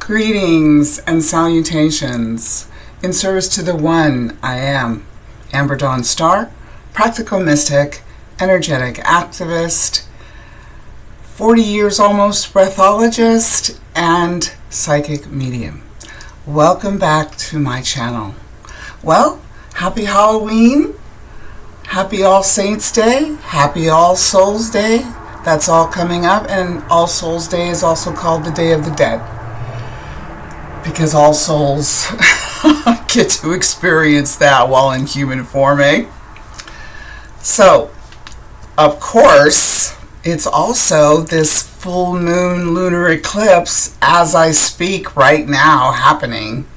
Greetings and salutations in service to the one I am, Amber Dawn Star, practical mystic, energetic activist, 40 years almost breathologist, and psychic medium. Welcome back to my channel. Well, happy Halloween, happy All Saints Day, happy All Souls Day. That's all coming up, and All Souls Day is also called the Day of the Dead, because all souls get to experience that while in human form, eh? So, of course, it's also this full moon lunar eclipse as I speak right now happening.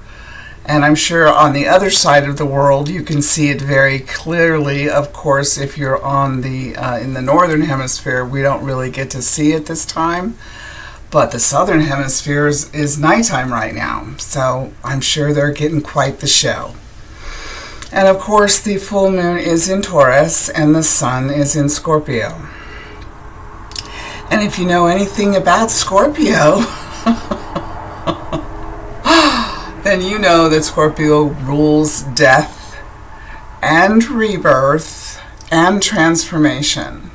And I'm sure on the other side of the world you can see it very clearly. Of course, if you're on the in the northern hemisphere, we don't really get to see it this time. But the southern hemisphere is nighttime right now, so I'm sure they're getting quite the show. And of course, the full moon is in Taurus and the sun is in Scorpio. And if you know anything about Scorpio, then you know that Scorpio rules death and rebirth and transformation.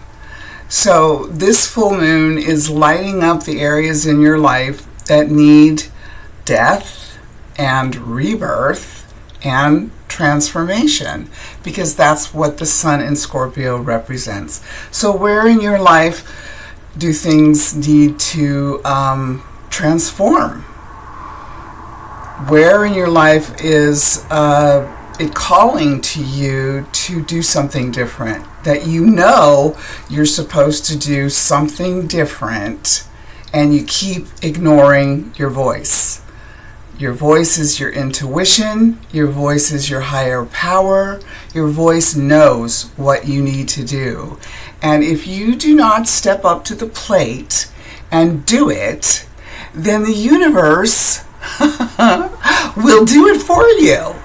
So this full moon is lighting up the areas in your life that need death and rebirth and transformation, because that's what the sun in Scorpio represents. So where in your life do things need to transform? Where in your life is it calling to you to do something different, that you know you're supposed to do something different, and you keep ignoring your voice? Your voice is your intuition. Your voice is your higher power. Your voice knows what you need to do. And if you do not step up to the plate and do it, then the universe will do it for you.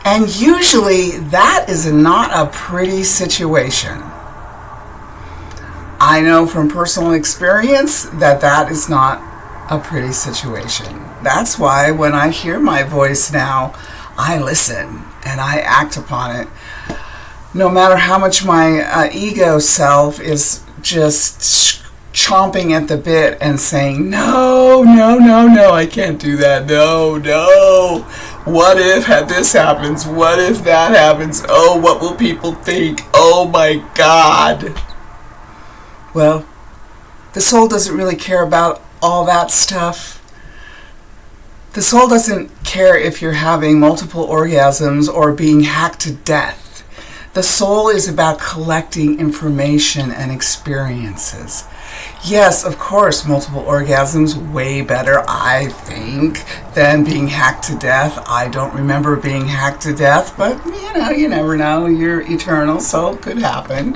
And usually that is not a pretty situation. I know from personal experience that that is not a pretty situation. That's why when I hear my voice now, I listen and I act upon it. No matter how much my ego self is just chomping at the bit and saying, no, I can't do that. No. What if this happens? What if that happens? Oh, what will people think? Oh my God. Well, the soul doesn't really care about all that stuff. The soul doesn't care if you're having multiple orgasms or being hacked to death. The soul is about collecting information and experiences. Yes, of course, multiple orgasms, way better, I think, than being hacked to death. I don't remember being hacked to death, but, you never know. You're eternal, so it could happen.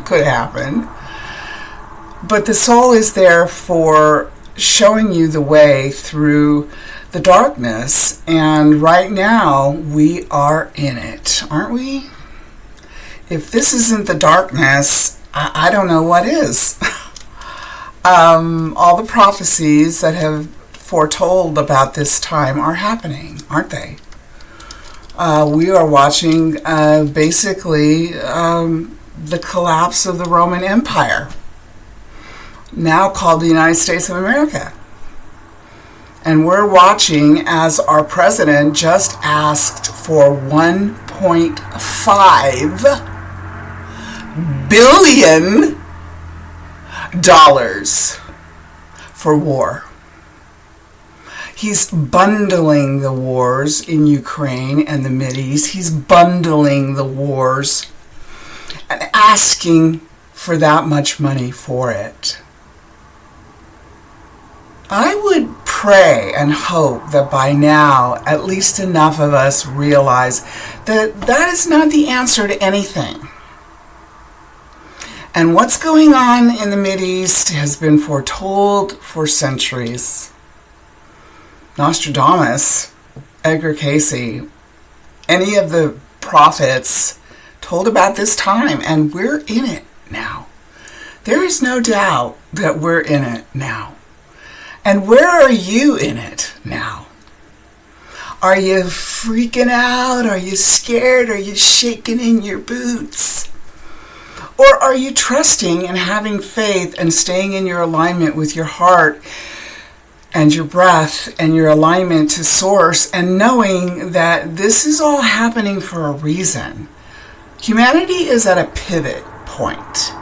But the soul is there for showing you the way through the darkness, and right now we are in it, aren't we? If this isn't the darkness, I don't know what is. All the prophecies that have foretold about this time are happening, aren't they? We are watching basically the collapse of the Roman Empire, now called the United States of America. And we're watching as our president just asked for $1.5 billion for war. He's bundling the wars in Ukraine and the Mideast. He's bundling the wars and asking for that much money for it. I would pray and hope that by now at least enough of us realize that that is not the answer to anything. And what's going on in the Mideast has been foretold for centuries. Nostradamus, Edgar Cayce, any of the prophets told about this time, and we're in it now. There is no doubt that we're in it now. And where are you in it now? Are you freaking out? Are you scared? Are you shaking in your boots? Or are you trusting and having faith and staying in your alignment with your heart and your breath and your alignment to source, and knowing that this is all happening for a reason? Humanity is at a pivot point.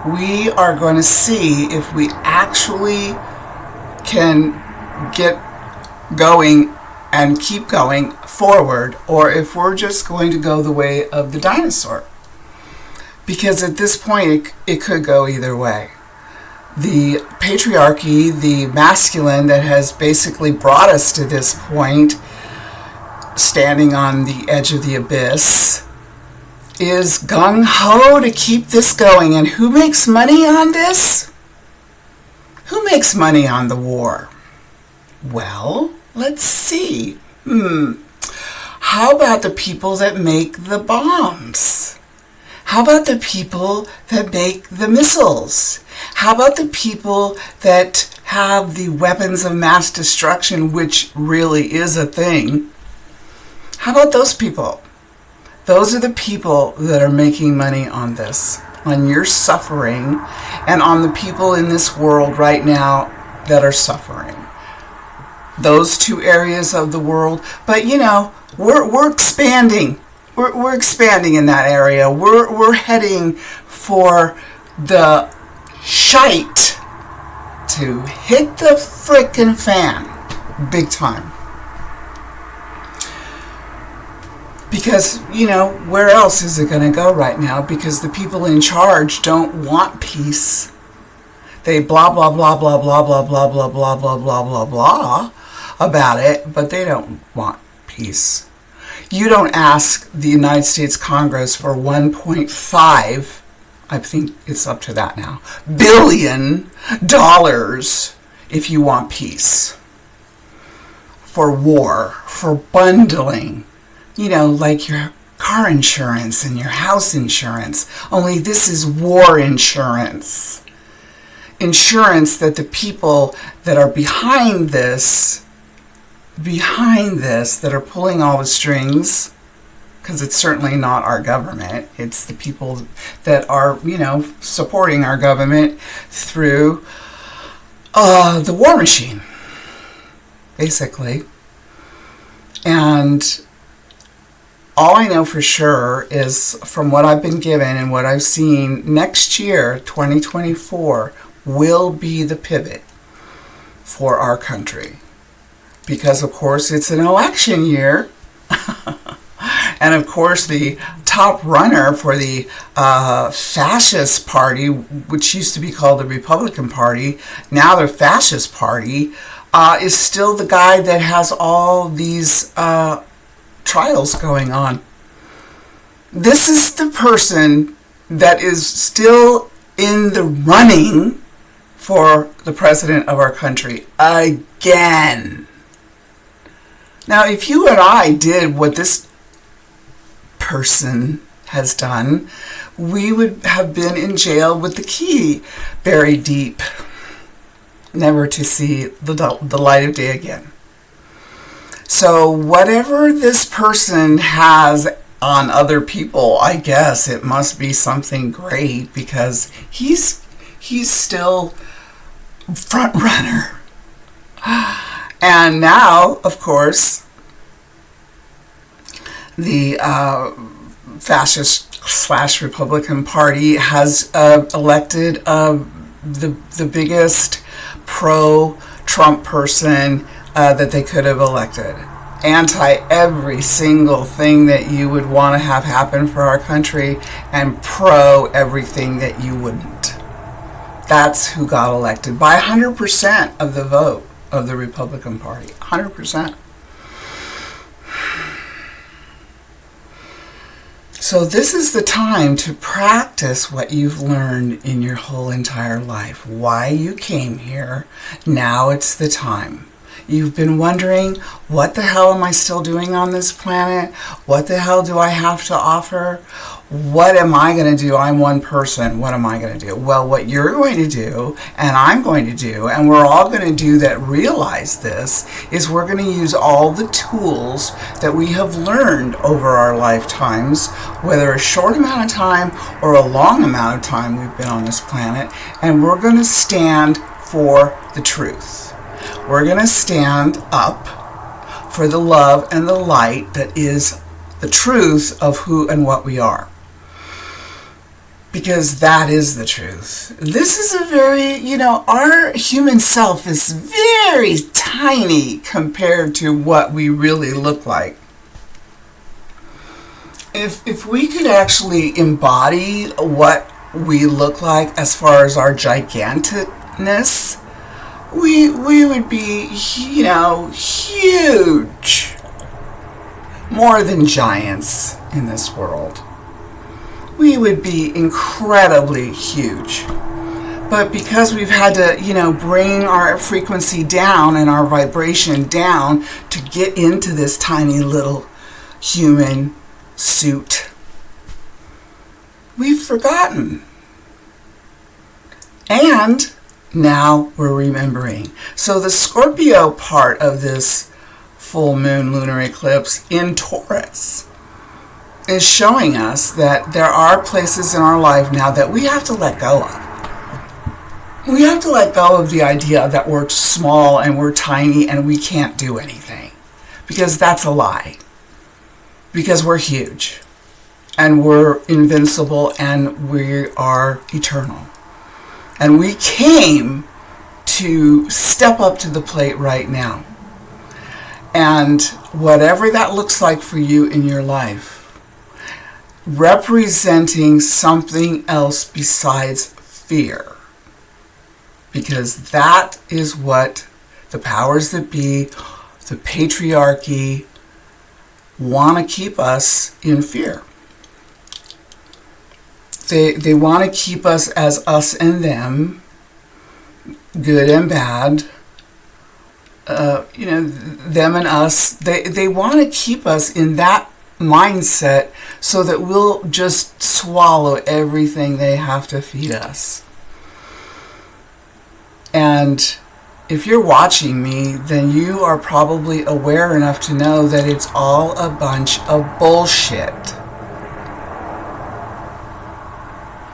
We are going to see if we actually can get going and keep going forward, or if we're just going to go the way of the dinosaur. Because at this point, it could go either way. The patriarchy, the masculine that has basically brought us to this point, standing on the edge of the abyss, is gung-ho to keep this going. And who makes money on this? Who makes money on the war? Well, let's see. How about the people that make the bombs? How about the people that make the missiles? How about the people that have the weapons of mass destruction, which really is a thing? How about those people? Those are the people that are making money on this, on your suffering, and on the people in this world right now that are suffering. Those two areas of the world. But we're expanding. We're expanding in that area. We're heading for the shite to hit the frickin' fan big time. Because, where else is it going to go right now? Because the people in charge don't want peace. They blah, blah, blah, blah, blah, blah, blah, blah, blah, blah, blah, blah, blah about it, but they don't want peace. You don't ask the United States Congress for 1.5, I think it's up to that now, $billion if you want peace. For war, for bundling, like your car insurance and your house insurance. Only this is war insurance. Insurance that the people that are behind this, that are pulling all the strings, because it's certainly not our government, it's the people that are, supporting our government through the war machine, basically. And all I know for sure is, from what I've been given and what I've seen, next year, 2024, will be the pivot for our country. Because, of course, it's an election year. And, of course, the top runner for the fascist party, which used to be called the Republican Party, now the fascist party, is still the guy that has all these trials going on. This is the person that is still in the running for the president of our country again. Now, if you and I did what this person has done, we would have been in jail with the key buried deep, never to see the light of day again. So whatever this person has on other people, I guess it must be something great, because he's still front runner. And now, of course, the fascist/Republican Party has elected the biggest pro-Trump person that they could have elected. Anti every single thing that you would want to have happen for our country, and pro everything that you wouldn't. That's who got elected by 100% of the vote of the Republican Party. 100%. So this is the time to practice what you've learned in your whole entire life. Why you came here. Now it's the time. You've been wondering, what the hell am I still doing on this planet? What the hell do I have to offer? what am I going to do? I'm one person. What am I going to do? Well, what you're going to do and I'm going to do, and we're all going to do that realize this, is we're going to use all the tools that we have learned over our lifetimes, whether a short amount of time or a long amount of time we've been on this planet, and we're going to stand for the truth. We're going to stand up for the love and the light that is the truth of who and what we are. Because that is the truth. This is a very, our human self is very tiny compared to what we really look like. If we could actually embody what we look like as far as our giganticness, we would be, huge. More than giants in this world. We would be incredibly huge. But because we've had to, bring our frequency down and our vibration down to get into this tiny little human suit, we've forgotten. And now we're remembering. So the Scorpio part of this full moon lunar eclipse in Taurus is showing us that there are places in our life now that we have to let go of. We have to let go of the idea that we're small and we're tiny and we can't do anything. Because that's a lie. Because we're huge. And we're invincible and we are eternal. And we came to step up to the plate right now. And whatever that looks like for you in your life, representing something else besides fear. Because that is what the powers that be, the patriarchy, want to keep us in fear. They want to keep us as us and them, good and bad, them and us. They want to keep us in that mindset so that we'll just swallow everything they have to feed us. And if you're watching me, then you are probably aware enough to know that it's all a bunch of bullshit.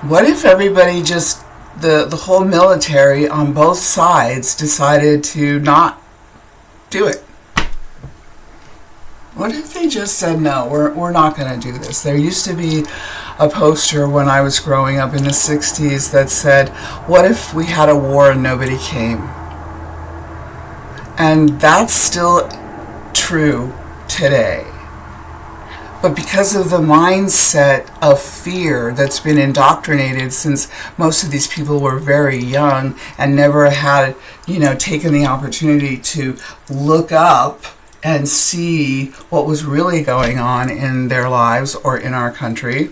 What if everybody just, the whole military on both sides decided to not do it? What if they just said, no, we're not going to do this? There used to be a poster when I was growing up in the 60s that said, what if we had a war and nobody came? And that's still true today. But because of the mindset of fear that's been indoctrinated since most of these people were very young and never had, taken the opportunity to look up and see what was really going on in their lives or in our country.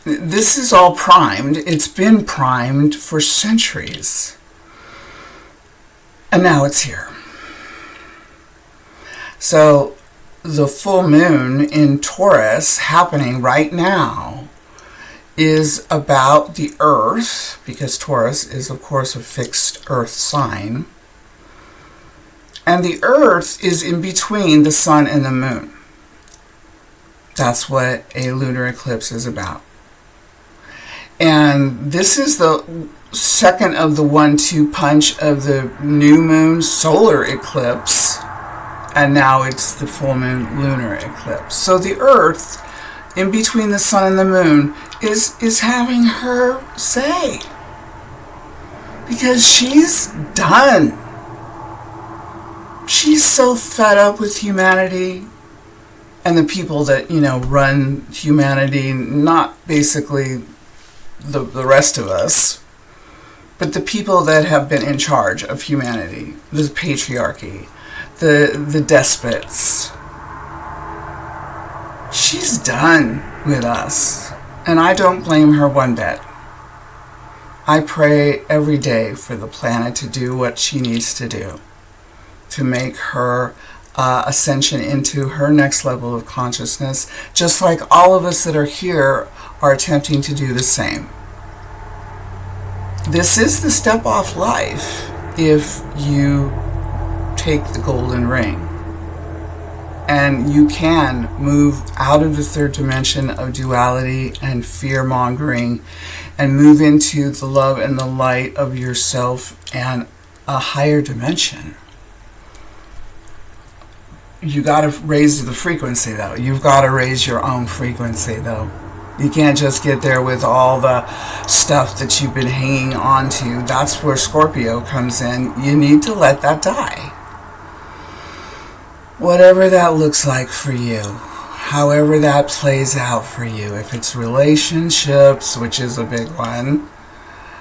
This is all primed. It's been primed for centuries. And now it's here. So the full moon in Taurus happening right now is about the Earth, because Taurus is, of course, a fixed Earth sign. And the Earth is in between the sun and the moon. That's what a lunar eclipse is about. And this is the second of the 1-2 punch of the new moon solar eclipse. And now it's the full moon lunar eclipse. So the Earth, in between the sun and the moon, is having her say. Because she's done. She's so fed up with humanity and the people that, run humanity, not basically the rest of us, but the people that have been in charge of humanity, the patriarchy, the despots. She's done with us, and I don't blame her one bit. I pray every day for the planet to do what she needs to do to make her ascension into her next level of consciousness, just like all of us that are here are attempting to do the same. This is the step off life if you take the golden ring. And you can move out of the third dimension of duality and fear-mongering and move into the love and the light of yourself and a higher dimension. You got to raise the frequency, though. You've got to raise your own frequency, though. You can't just get there with all the stuff that you've been hanging on to. That's where Scorpio comes in. You need to let that die. Whatever that looks like for you, however that plays out for you, if it's relationships, which is a big one,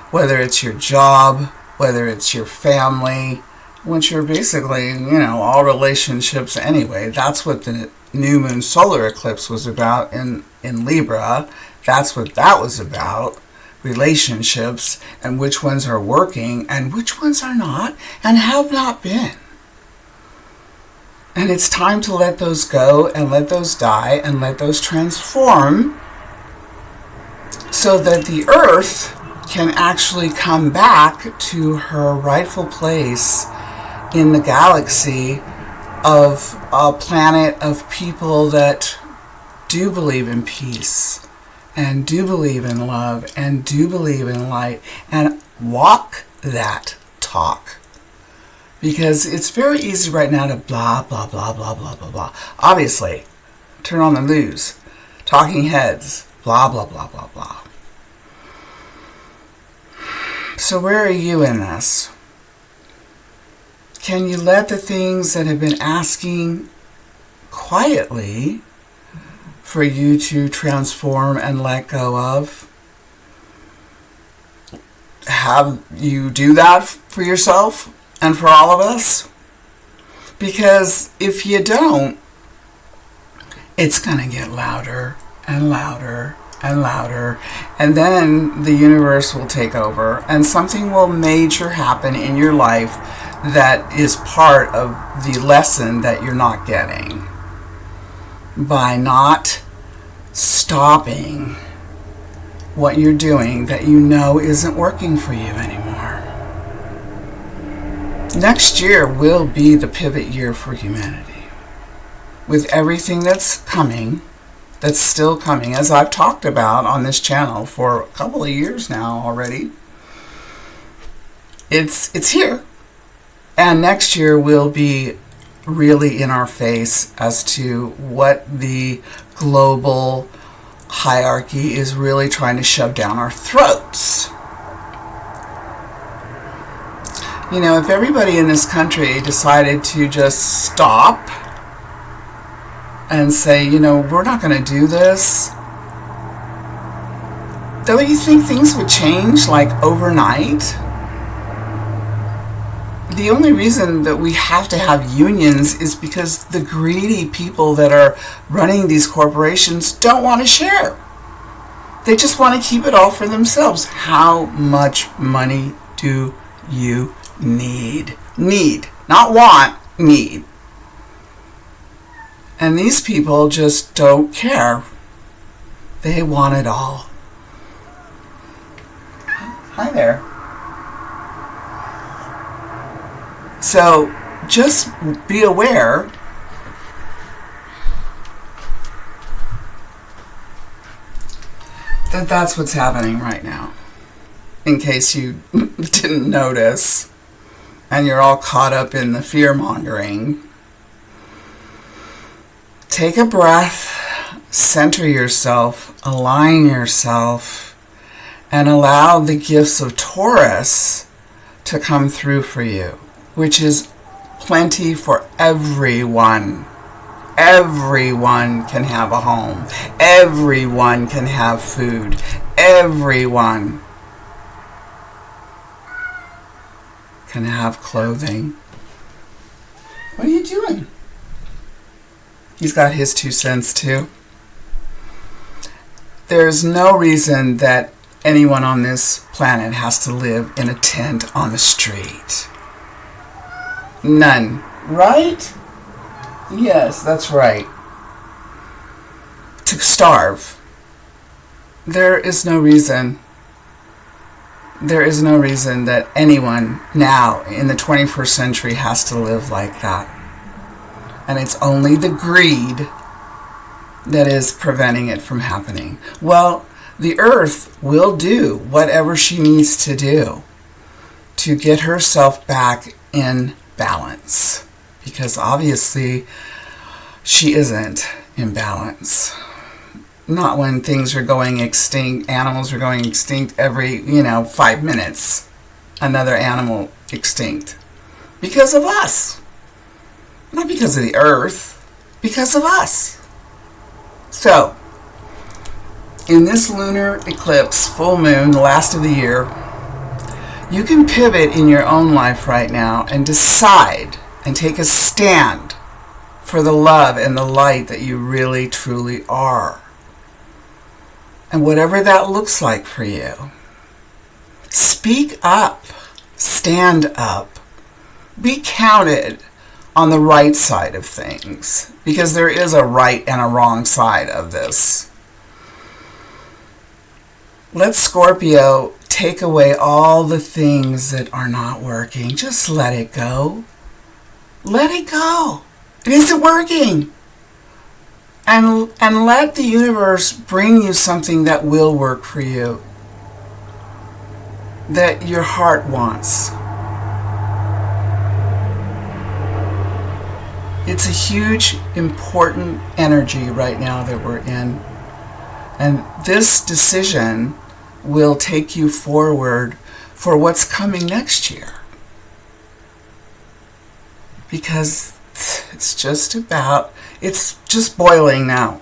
whether it's your job, whether it's your family, which are basically, all relationships anyway. That's what the new moon solar eclipse was about in Libra. That's what that was about. Relationships, and which ones are working and which ones are not and have not been. And it's time to let those go and let those die and let those transform so that the earth can actually come back to her rightful place in the galaxy of a planet of people that do believe in peace and do believe in love and do believe in light and walk that talk. Because it's very easy right now to blah, blah, blah, blah, blah, blah, blah. Obviously, turn on the news, talking heads, blah, blah, blah, blah, blah. So where are you in this? Can you let the things that have been asking quietly for you to transform and let go of? Have you do that for yourself? And for all of us? Because if you don't, it's going to get louder and louder and louder. And then the universe will take over and something will major happen in your life that is part of the lesson that you're not getting. By not stopping what you're doing that you know isn't working for you anymore. Next year will be the pivot year for humanity. With everything that's coming, that's still coming, as I've talked about on this channel for a couple of years now already. It's here. And next year will be really in our face as to what the global hierarchy is really trying to shove down our throats. If everybody in this country decided to just stop and say, we're not going to do this, don't you think things would change like overnight? The only reason that we have to have unions is because the greedy people that are running these corporations don't want to share. They just want to keep it all for themselves. How much money do you need? Need. Not want. Need. And these people just don't care. They want it all. Hi there. So just be aware that that's what's happening right now. In case you didn't notice and you're all caught up in the fear-mongering. Take a breath, center yourself, align yourself, and allow the gifts of Taurus to come through for you, which is plenty for everyone. Everyone can have a home. Everyone can have food. Everyone can have clothing. What are you doing? He's got his 2 cents too. There's no reason that anyone on this planet has to live in a tent on the street. None. Right? Yes, that's right. To starve. There is no reason. There is no reason that anyone now in the 21st century has to live like that. And it's only the greed that is preventing it from happening. Well, the earth will do whatever she needs to do to get herself back in balance. Because obviously she isn't in balance. Not when things are going extinct, animals are going extinct every, 5 minutes. Another animal extinct. Because of us. Not because of the earth, because of us. So, in this lunar eclipse, full moon, the last of the year, you can pivot in your own life right now and decide and take a stand for the love and the light that you really, truly are. And whatever that looks like for you, speak up, stand up, be counted on the right side of things, because there is a right and a wrong side of this. Let Scorpio take away all the things that are not working. Just let it go. Let it go. It isn't working. And let the universe bring you something that will work for you, that your heart wants. It's a huge, important energy right now that we're in. And this decision will take you forward for what's coming next year. Because it's just boiling now.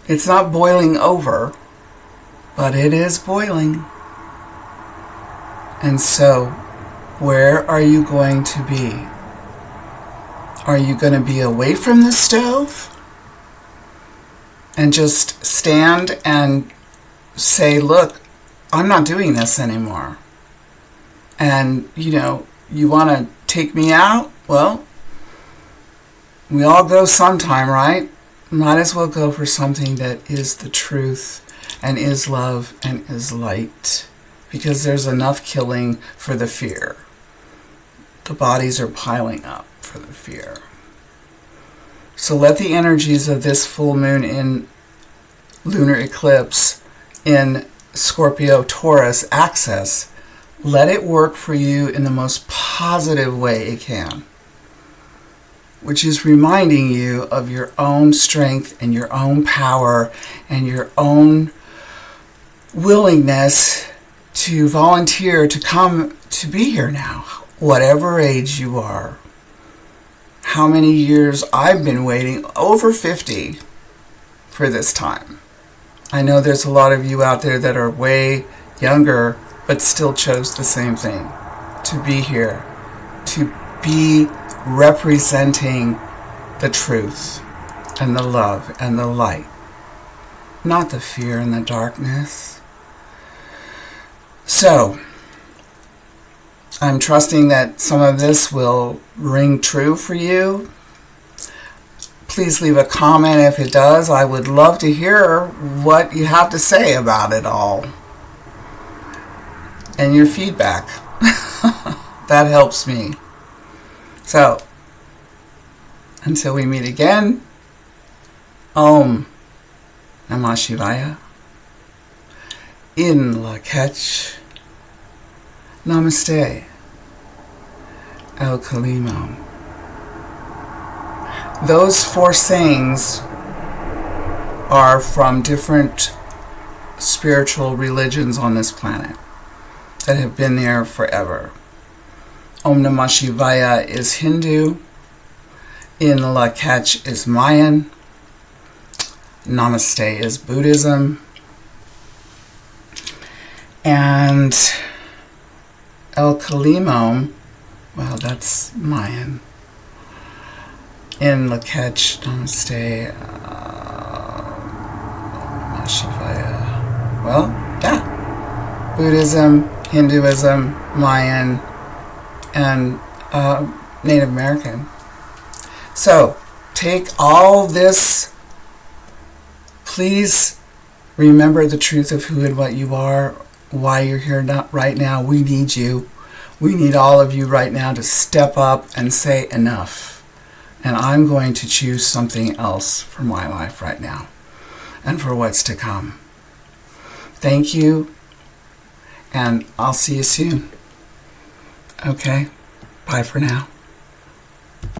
It's not boiling over, but it is boiling. And so, where are you going to be? Are you going to be away from the stove and just stand and say, look, I'm not doing this anymore? And, you want to take me out? Well, we all go sometime, right? Might as well go for something that is the truth and is love and is light. Because there's enough killing for the fear. The bodies are piling up for the fear. So let the energies of this full moon in lunar eclipse in Scorpio Taurus axis, let it work for you in the most positive way it can, which is reminding you of your own strength and your own power and your own willingness to volunteer to come to be here now, whatever age you are. How many years I've been waiting, over 50, for this time. I know there's a lot of you out there that are way younger, but still chose the same thing, to be here, to be representing the truth and the love and the light, not the fear and the darkness. So, I'm trusting that some of this will ring true for you. Please leave a comment if it does. I would love to hear what you have to say about it all. And your feedback. That helps me. So, until we meet again, Om Namah Shivaya. In Lak'ech. Namaste. El Kalimo. Those 4 sayings are from different spiritual religions on this planet that have been there forever. Om Namah Shivaya is Hindu. In Lak'ech is Mayan. Namaste is Buddhism. And El Kalimo, well, that's Mayan. In Lak'ech, Namaste, Namah Shivaya. Well, yeah. Buddhism, Hinduism, Mayan, and Native American. So, take all this. Please remember the truth of who and what you are, why you're here right now. We need you. We need all of you right now to step up and say enough. And I'm going to choose something else for my life right now and for what's to come. Thank you, and I'll see you soon. Okay? Bye for now.